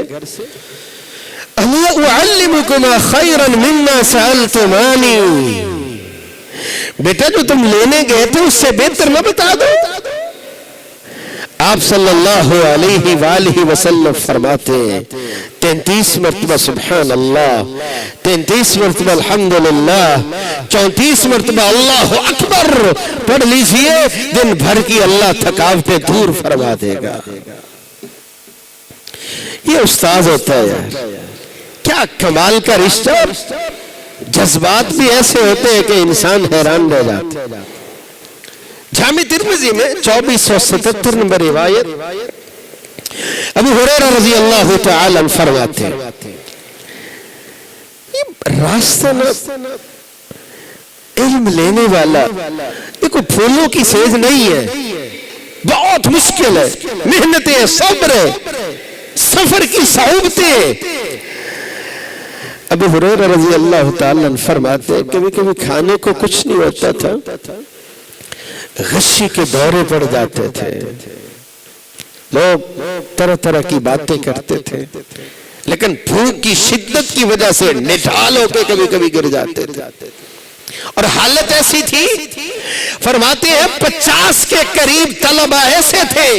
الا اعلمکما خیرا مما سألتمانی، بیٹا جو تم لینے گئے تھے اس سے بہتر نہ بتا دو. آپ صلی اللہ علیہ وآلہ وسلم فرماتے ہیں 33 مرتبہ سبحان اللہ، 33 مرتبہ الحمدللہ، 34 مرتبہ اللہ اکبر پڑھ لیجئے، دن بھر کی اللہ تھکاوٹیں دور فرما دے گا. یہ استاذ ہوتا ہے یار، کیا کمال کا رشتہ. جذبات بھی ایسے ہوتے ہیں کہ انسان حیران رہ جاتا ہے. جامع ترمذی میں 2477 نمبر روایت ابو ہریرہ رضی اللہ تعالی عنہ فرماتے ہیں راستہ نہ علم لینے والا دیکھو پھولوں کی سیج نہیں ہے، بہت مشکل ہے، محنتیں، صبر، سفر کی صعوبتیں. ابو ہریرہ رضی اللہ تعالی عنہ فرماتے ہیں کبھی کبھی کھانے کو کچھ نہیں ہوتا تھا، غشی کے دورے پڑ جاتے تھے، لوگ طرح طرح کی باتیں کرتے تھے، لیکن بھوک کی شدت کی وجہ سے نڈھال ہو کے کبھی کبھی گر جاتے تھے. اور حالت ایسی تھی، فرماتے ہیں 50 کے قریب طلبہ ایسے تھے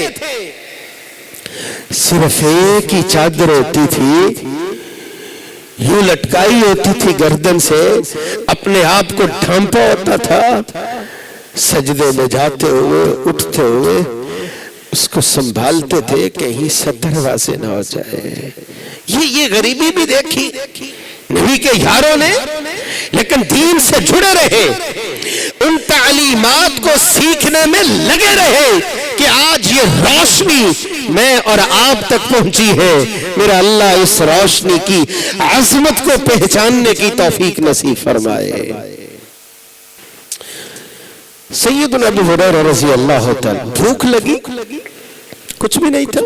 صرف ایک ہی چادر ہوتی تھی یوں لٹکائی ہوتی تھی گردن سے، اپنے آپ کو ڈھانپا ہوتا تھا، سجدے میں جاتے ہوئے اٹھتے ہوئے اس کو سنبھالتے تھے کہیں صدر واضح نہ ہو جائے۔ یہ غریبی بھی دیکھی نبی کے یاروں نے، لیکن دین سے جڑے رہے، ان تعلیمات کو سیکھنے میں لگے رہے کہ آج یہ روشنی میں اور آپ تک پہنچی ہے۔ میرا اللہ اس روشنی کی عظمت کو پہچاننے کی توفیق نصیب فرمائے۔ سیدنا ابو ہریرہ رضی اللہ تعالی، بھوک لگی، کچھ بھی نہیں تھا،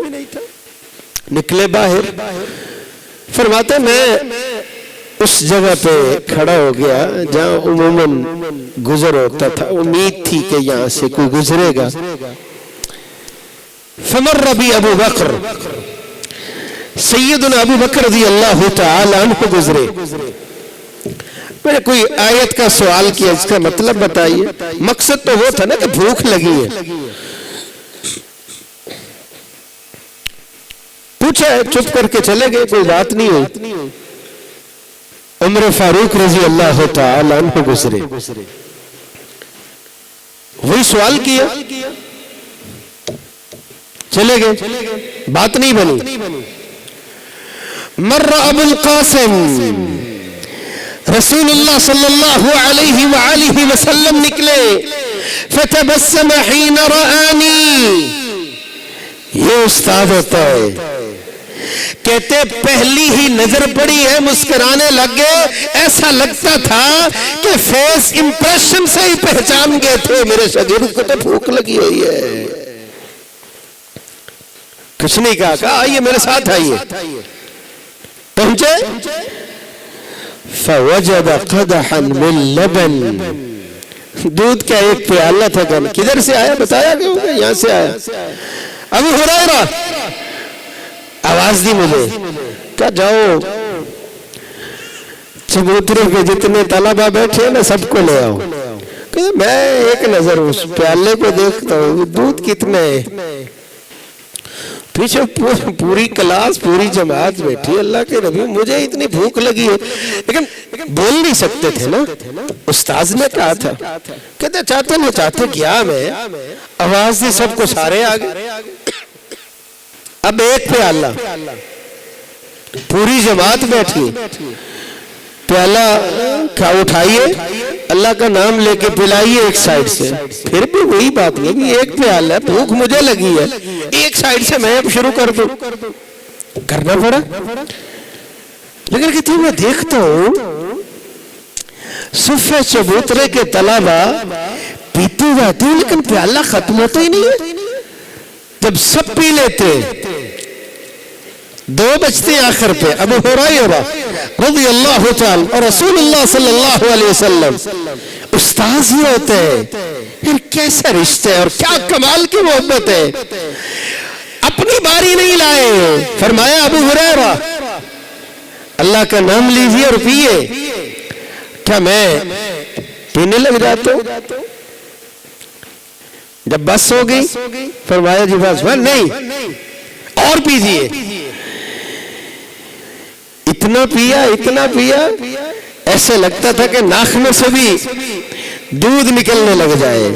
نکلے باہر، فرماتے میں اس جگہ پہ کھڑا ہو گیا جہاں عموماً گزر ہوتا تھا، امید تھی کہ یہاں سے کوئی گزرے گا۔ فمر بی ابو بکر، سیدنا ابو بکر رضی اللہ تعالی عنہ گزرے۔ میں نے کوئی آیت کا سوال کیا، اس کا مطلب بتائیے۔ مقصد تو وہ تھا نا کہ بھوک لگی ہے، پوچھا ہے، چپ کر کے چلے گئے، کوئی بات نہیں ہوئی۔ عمر فاروق رضی اللہ تعالی عنہ گزرے، وہی سوال کیا، چلے گئے، بات نہیں بنی۔ مر ابو القاسم، رسول اللہ صلی اللہ علیہ وآلہ وسلم نکلے، فتبسم حین رآنی، یہ استاد ہوتا ہے، کہتے پہلی ہی نظر پڑی ہے مسکرانے لگے، ایسا لگتا تھا کہ فیس امپریشن سے ہی پہچان گئے تھے میرے شاگرد کو تو بھوک لگی ہوئی ہے۔ کچھ نہیں کہا آئیے میرے ساتھ آئیے، پہنچے، فوجد قدحا من لبن، دودھ کا ایک پیالہ تھا، کدھر سے آیا بتایا کہ ہوگا، یہاں سے آیا۔ ابو ہریرہ آواز دی مجھے، کہا جاؤ چبوترے کے جتنے طلبہ بیٹھے نا سب کو لے آؤ۔ کہ میں ایک نظر اس پیالے کو دیکھتا ہوں، دودھ کتنے ہے، پیچھے پوری کلاس پوری جماعت بیٹھی، اللہ کے نبی مجھے اتنی بھوک لگی ہے، لیکن بول نہیں سکتے تھے نا، استاذ نے کہا تھا، کہتے چاہتے نہ چاہتے کیا میں، آواز دی سب کو سارے آگے، اب ایک پیالہ، پوری جماعت بیٹھی، پیالہ کھا اٹھائیے، اللہ کا نام لے کے پلائیے ایک سائیڈ سے، پھر بھی وہی بات نہیں کہ ایک پیالہ، بھوک مجھے لگی ہے، ایک سائیڈ سے میں اب شروع کر دوں، کرنا پڑا۔ لیکن کہتے ہیں میں دیکھتا ہوں صفحہ چبوترے کے طلبہ پیتے جاتے ہیں لیکن پیالہ ختم ہوتا ہی نہیں ہے، جب سب پی لیتے 2 بجتے آخر پہ ابو ہریرہ رضی اللہ تعالی اور رسول اللہ صلی اللہ علیہ وسلم استاذ ہی ہوتے ہیں، پھر کیسا رشتہ ہے اور کیا کمال کی محبت ہے، اپنی باری نہیں لائے، فرمایا ابو ہریرہ اللہ کا نام لیجیے اور پیئے، کیا میں پینے لگ جاتا ہوں؟ جب بس ہو گئی فرمایا جی بس نہیں اور پیجیے، اتنا پیا ایسے لگتا تھا کہ ناخنوں سے بھی دودھ نکلنے لگ جائے،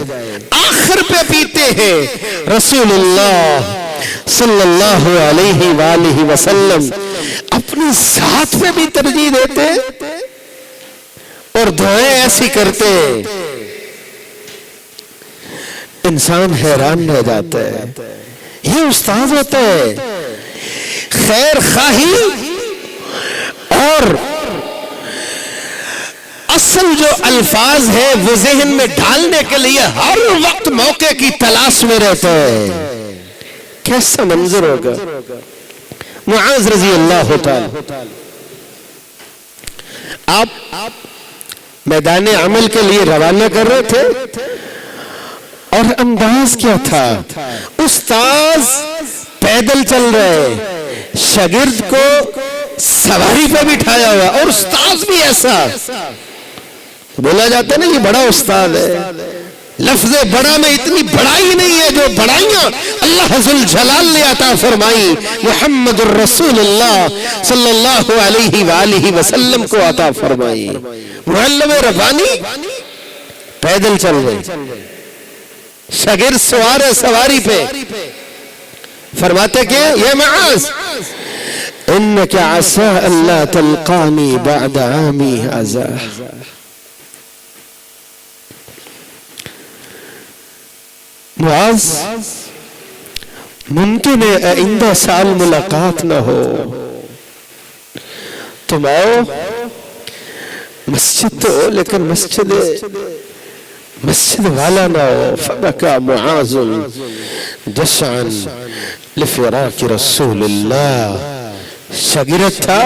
آخر پہ پیتے ہیں رسول اللہ صلی اللہ علیہ وآلہ وسلم، اپنی ذات پہ بھی ترجیح دیتے اور دعائیں ایسی کرتے، انسان حیران رہ جاتا ہے، یہ استاد ہوتا ہے، خیر خواہی اور اصل جو الفاظ ہے وہ ذہن میں ڈالنے کے لیے ہر وقت موقع کی تلاش میں رہتا ہے، کیسا منظر ہوگا۔ معاذ رضی اللہ تعالی آپ میدان عمل کے لیے روانہ کر رہے تھے اور انداز کیا تھا، استاذ پیدل چل رہے، شاگرد کو سواری پہ بٹھایا ہوا، اور استاذ بھی ایسا بولا جاتا ہے نا یہ بڑا استاد ہے، لفظ بڑا میں اتنی بڑائی نہیں ہے جو بڑائیاں اللہ ذل جلال نے عطا فرمائی محمد الرسول اللہ صلی اللہ علیہ وآلہ وسلم کو عطا فرمائی. معلم ربانی پیدل چل رہے، شاگرد سوار ہے سواری پہ، فرماتے کہ یہ معاذ انک عسى الا تلقانی بعد عامی هذا. معاذ ممکن ہے آئندہ سال ملاقات نہ ہو، تم آؤ مسجد تو ہو لیکن مسجد والا نہ ہو. فبكى معاذ جشعا لفراق رسول اللہ. شاگرد تھا،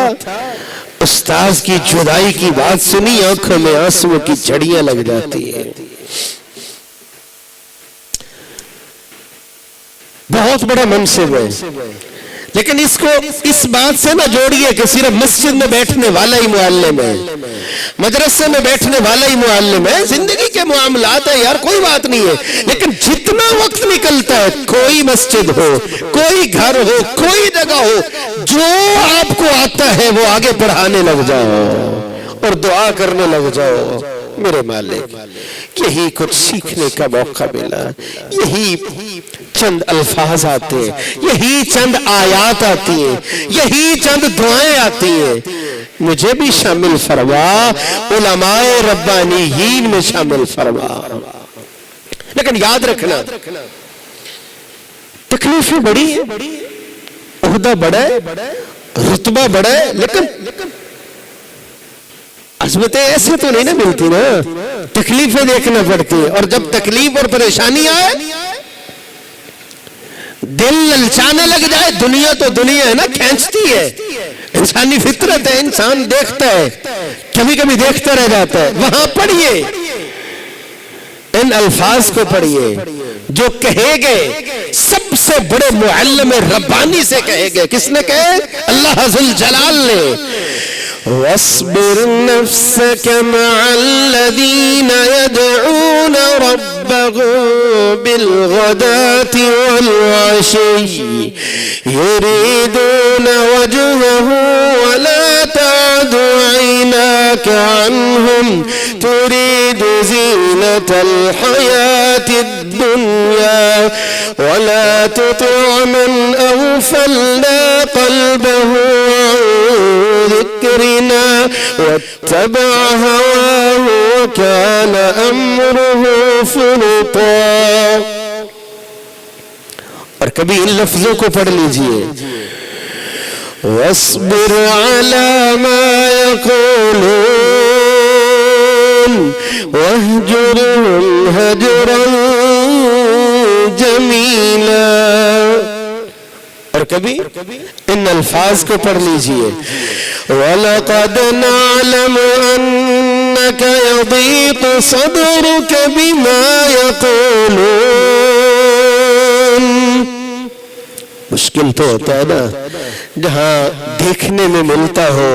استاذ کی جدائی کی بات سنی، آنکھوں میں آنسو کی جھڑیاں لگ جاتی ہیں. بہت بڑا منصب ہے، لیکن اس کو اس بات سے نہ جوڑیے کہ صرف مسجد میں بیٹھنے والا ہی معلم ہے، مدرسے میں بیٹھنے والا ہی معلم ہے. زندگی کے معاملات ہے یار، کوئی بات نہیں ہے، لیکن جتنا وقت نکلتا ہے، کوئی مسجد ہو، کوئی گھر ہو، کوئی جگہ ہو، جو آپ کو آتا ہے وہ آگے پڑھانے لگ جاؤ اور دعا کرنے لگ جاؤ. میرے مالک یہی کچھ سیکھنے کا موقع ملا، یہی چند الفاظ آتے ہیں، یہی چند آیات آتی ہیں، یہی چند دعائیں آتی ہیں. مجھے بھی شامل فرما، علماء ربانیین میں شامل فرما. لیکن یاد رکھنا تکلیفیں بڑی ہیں، عہدہ بڑا ہے، رتبہ بڑا ہے، لیکن عظمتیں ایسے تو نہیں نہ ملتی نا، تکلیفیں دیکھنا پڑتی ہیں. اور جب تکلیف اور پریشانی آئے، دل للچانے لگ جائے، دنیا تو دنیا ہے نا، کھینچتی ہے، انسانی فطرت ہے، انسان دیکھتا ہے، کبھی کبھی دیکھتا رہ جاتا ہے. وہاں پڑھیے، ان الفاظ کو پڑھیے جو کہے گئے سب سے بڑے معلم ربانی سے کہے گئے. کس نے کہے؟ اللہ ذل جلال نے. واصبر نفسك مع الذين يدعون ربهم بالغداة والعشي يريدون وجهه ولا تعد عيناك عنهم تريد زينة الحياة الدنيا ولا تطع من أغفلنا قلبه عن ذكرنا واتبع هواه وكان أمره فرطا. اور کبھی ان لفظوں کو پڑھ لیجئے. واصبر على ما يقولون واهجرهم هجرا جميلا. اور کبھی ان الفاظ کو پڑھ لیجئے. وَلَقَدْ نَعْلَمُ أَنَّكَ يَضِيقُ صَدْرُكَ بِمَا يَقُولُونَ. مشکل تو ہوتا ہے نا جہاں دیکھنے میں ملتا ہو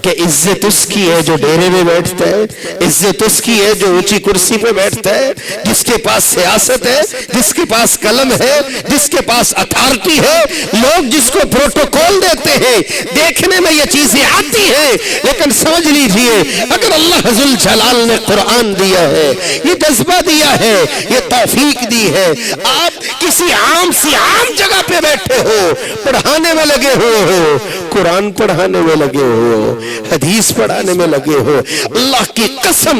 کہ عزت اس کی ہے جو ڈیرے میں بیٹھتا ہے، عزت اس کی ہے جو اونچی کرسی پہ بیٹھتا ہے، جس کے پاس سیاست ہے، جس کے پاس قلم ہے، جس کے پاس اتھارٹی ہے، لوگ جس کو پروٹوکول دیتے ہیں. دیکھنے میں یہ چیزیں آتی ہیں، لیکن سمجھ لیجئے اگر اللہ ذل جلال نے قرآن دیا ہے، یہ جذبہ دیا ہے، یہ توفیق دی ہے، آپ کسی عام سی عام جگہ پہ بیٹھے ہو، پڑھانے میں لگے ہو، قرآن پڑھانے میں لگے ہو، حدیث پڑھانے میں لگے ہو، اللہ کی قسم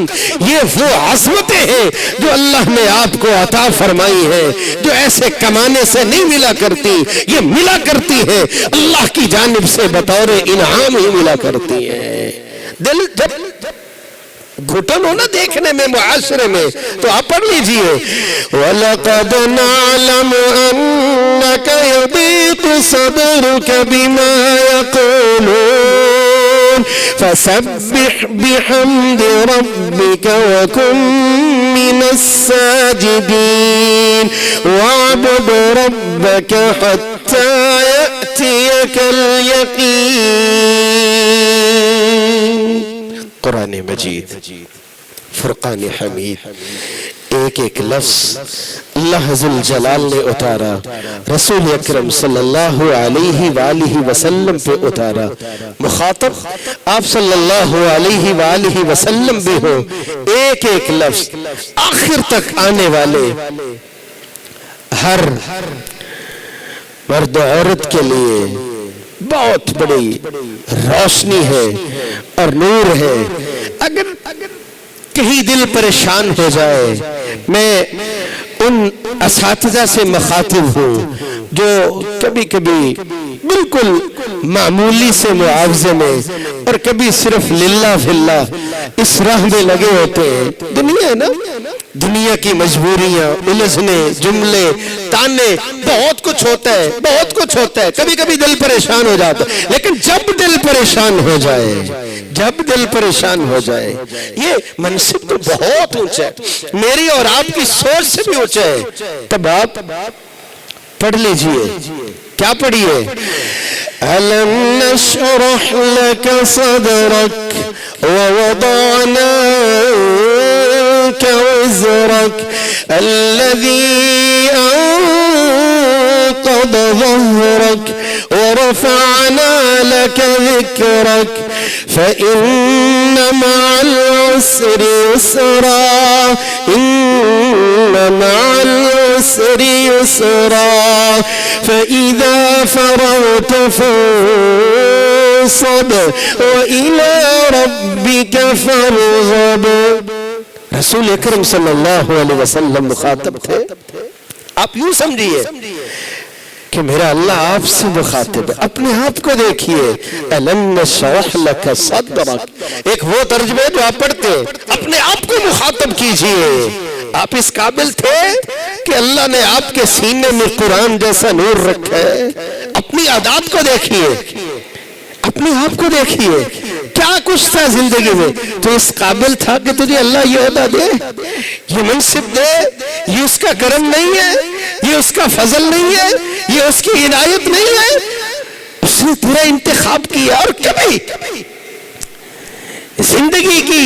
یہ وہ عظمتیں ہیں جو اللہ نے آپ کو عطا فرمائی ہیں، جو ایسے کمانے سے نہیں ملا کرتی، یہ ملا کرتی ہے اللہ کی جانب سے بطور انعام ہی ملا کرتی ہے. دل جب گھٹن ہو نا دیکھنے میں معاشرے میں تو آپ پڑھ لیجئے. وَلَقَدْ نَعْلَمُ أَنَّكَ يَضِيقُ صَدْرُكَ بِمَا يَقُولُونَ فَسَبِّحْ بِحَمْدِ رَبِّكَ وَكُن مِّنَ السَّاجِدِينَ وَاعْبُدْ رَبَّكَ حَتَّى يَأْتِيَكَ الْيَقِينُ. قرآن مجید، فرقان حمید، ایک ایک لفظ اللہ ذل جلال نے اتارا، رسول اکرم صلی اللہ علیہ وآلہ وسلم پہ اتارا۔ مخاطب آپ صلی اللہ علیہ وآلہ وسلم بھی ہو، ایک ایک لفظ آخر تک آنے والے ہر مرد و عورت کے لیے بہت بڑی روشنی ہے اور نور ہے۔ اگر کہیں دل پریشان ہو جائے، میں ان اساتذہ سے مخاطب ہوں جو کبھی کبھی بالکل معمولی سے معاوضے میں اور کبھی صرف للہ فی اللہ اس راہ میں لگے ہوتے ہیں۔ دنیا ہے نا، دنیا کی مجبوریاں، الجھنے، جملے، تانے، بہت کچھ ہوتا ہے، بہت کچھ ہوتا ہے، کبھی کبھی دل پریشان ہو جاتا ہے۔ لیکن جب دل پریشان ہو جائے، جب دل پریشان ہو جائے، یہ منصب تو بہت اونچا ہے، میری اور آپ کی سوچ سے بھی اونچا ہے۔ تب آپ پڑھ لیجئے، کیا پڑھیے؟ أَلَمْ نَشْرَحْ لَكَ صَدْرَكَ وَوَضَعْنَا عَنكَ وِزْرَكَ الَّذِي أَنقَضَ ظَهْرَكَ وَرَفَعْنَا لَكَ ذِكْرَكَ فَإِنَّ مَعَ الْعُسْرِ يُسْرًا إِنَّ مَعَ الْعُسْرِ يُسْرًا فَإِذَا فَرَغْتَ فَانصَبْ وَإِلَى رَبِّكَ فَارْغَب۔ رسول اکرم صلی اللہ علیہ وسلم مخاطب تھے۔ آپ یوں سمجھیے کہ میرا اللہ آپ سے مخاطب ہے، اپنے آپ کو دیکھیے۔ أَلَمْ نَشْرَحْ لَكَ صَدْرَكَ، ایک وہ ترجمے جو آپ پڑھتے ہیں، اپنے آپ کو مخاطب کیجئے۔ آپ اس قابل تھے کہ اللہ نے آپ کے سینے میں قرآن جیسا نور رکھا ہے۔ اپنی عادات کو دیکھیے، اپنے آپ کو دیکھیے، کیا کچھ تھا زندگی میں تو اس قابل تھا کہ تجھے اللہ یہ عہدہ دے، یہ منصب دے؟ یہ اس کا کرم نہیں ہے، یہ اس کا فضل نہیں ہے، یہ اس کی عنایت نہیں ہے، اس نے تیرا انتخاب کیا۔ اور کبھی زندگی کی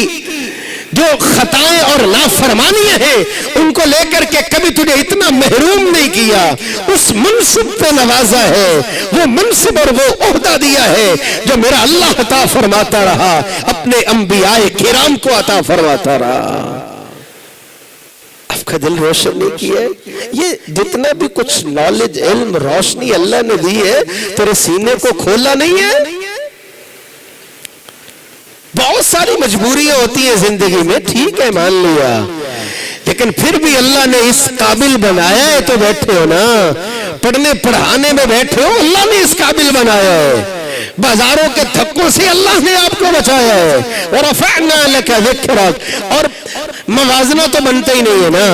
جو خطائیں اور نافرمانیاں ہیں ان کو لے کر کے کبھی تجھے اتنا محروم نہیں کیا، اس منصب پہ نوازا ہے، وہ منصب اور وہ عہدہ دیا ہے جو میرا اللہ عطا فرماتا رہا، اپنے انبیاء کرام کو عطا فرماتا رہا۔ آپ کا دل روشن نہیں کیا ہے؟ یہ جتنا بھی کچھ نالج، علم، روشنی اللہ نے دی ہے، تیرے سینے کو کھولا نہیں ہے؟ بہت ساری مجبوریاں ہوتی ہیں زندگی میں، ٹھیک ہے مان لیا، لیکن پھر بھی اللہ نے اس قابل بنایا ہے تو بیٹھے ہو نا، پڑھنے پڑھانے میں بیٹھے ہو، اللہ نے اس قابل بنایا ہے، بازاروں کے دھکوں سے اللہ نے آپ کو بچایا ہے۔ وَرَفَعْنَا لَكَ ذِكْرَكَ، اور موازنہ تو بنتا ہی نہیں ہے نا،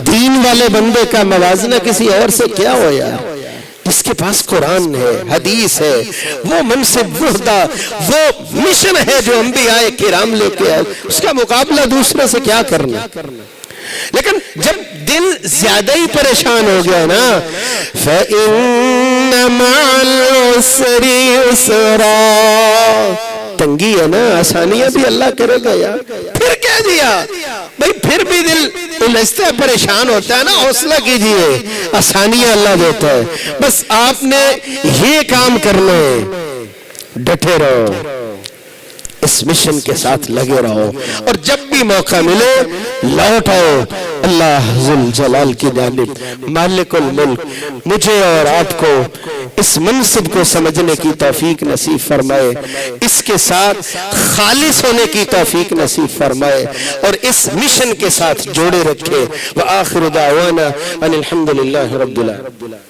دین والے بندے کا موازنہ کسی اور سے کیا ہو یار؟ جس کے پاس قرآن ہے، حدیث ہے، وہ منصب، وحدہ، وہ مشن ہے جو انبیاء کرام لے کے آئے، اس کا مقابلہ دوسرے سے کیا کرنا؟ لیکن جب دل زیادہ ہی پریشان ہو گیا نا، فَإِنَّ مَعَ الْعُسْرِ يُسْرًا، تنگی ہے نا، آسانیاں بھی اللہ کرے گا یار۔ پھر کہہ دیا بھئی، پھر بھی دل الجھتا ہے، پریشان ہوتا ہے نا، حوصلہ کیجئے، آسانیاں اللہ دیتا ہے، بس آپ نے یہ کام کرنا ہے، ڈٹے رہو، اس مشن کے ساتھ لگے رہو، اور جب بھی موقع ملے لوٹ آؤ اللہ ذل جلال کی جانب۔ مالک الملک مجھے اور آپ کو اس منصب کو سمجھنے کی توفیق نصیب فرمائے، اس کے ساتھ خالص ہونے کی توفیق نصیب فرمائے، اور اس مشن کے ساتھ جوڑے رکھے۔ وآخر دعوانا ان الحمدللہ رب العالمین۔